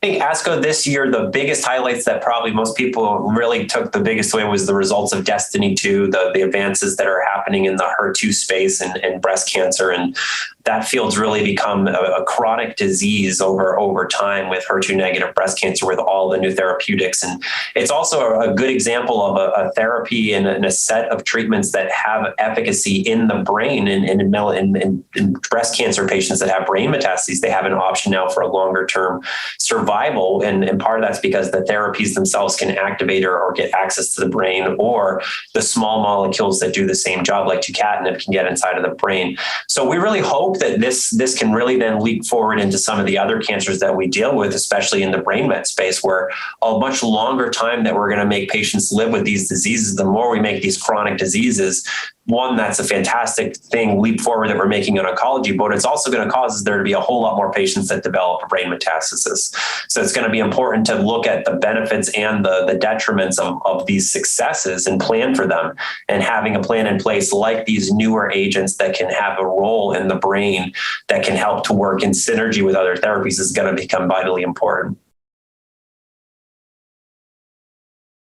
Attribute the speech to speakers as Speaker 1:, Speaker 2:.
Speaker 1: I think ASCO this year, the biggest highlights that probably most people really took the biggest away was the results of Destiny 2, the advances that are happening in the HER2 space and breast cancer. And that field's really become a chronic disease over time with HER2 negative breast cancer with all the new therapeutics. And it's also a good example of a therapy and a set of treatments that have efficacy in the brain. In breast cancer patients that have brain metastases, they have an option now for a longer term survival. And part of that's because the therapies themselves can activate or get access to the brain, or the small molecules that do the same job, like tucatinib, can get inside of the brain. So we really hope that this can really then leap forward into some of the other cancers that we deal with, especially in the brain met space, where a much longer time that we're going to make patients live with these diseases, the more we make these chronic diseases. One, that's a fantastic thing, leap forward that we're making in oncology, but it's also going to cause there to be a whole lot more patients that develop brain metastases. So it's going to be important to look at the benefits and the detriments of these successes and plan for them. And having a plan in place like these newer agents that can have a role in the brain that can help to work in synergy with other therapies is going to become vitally important.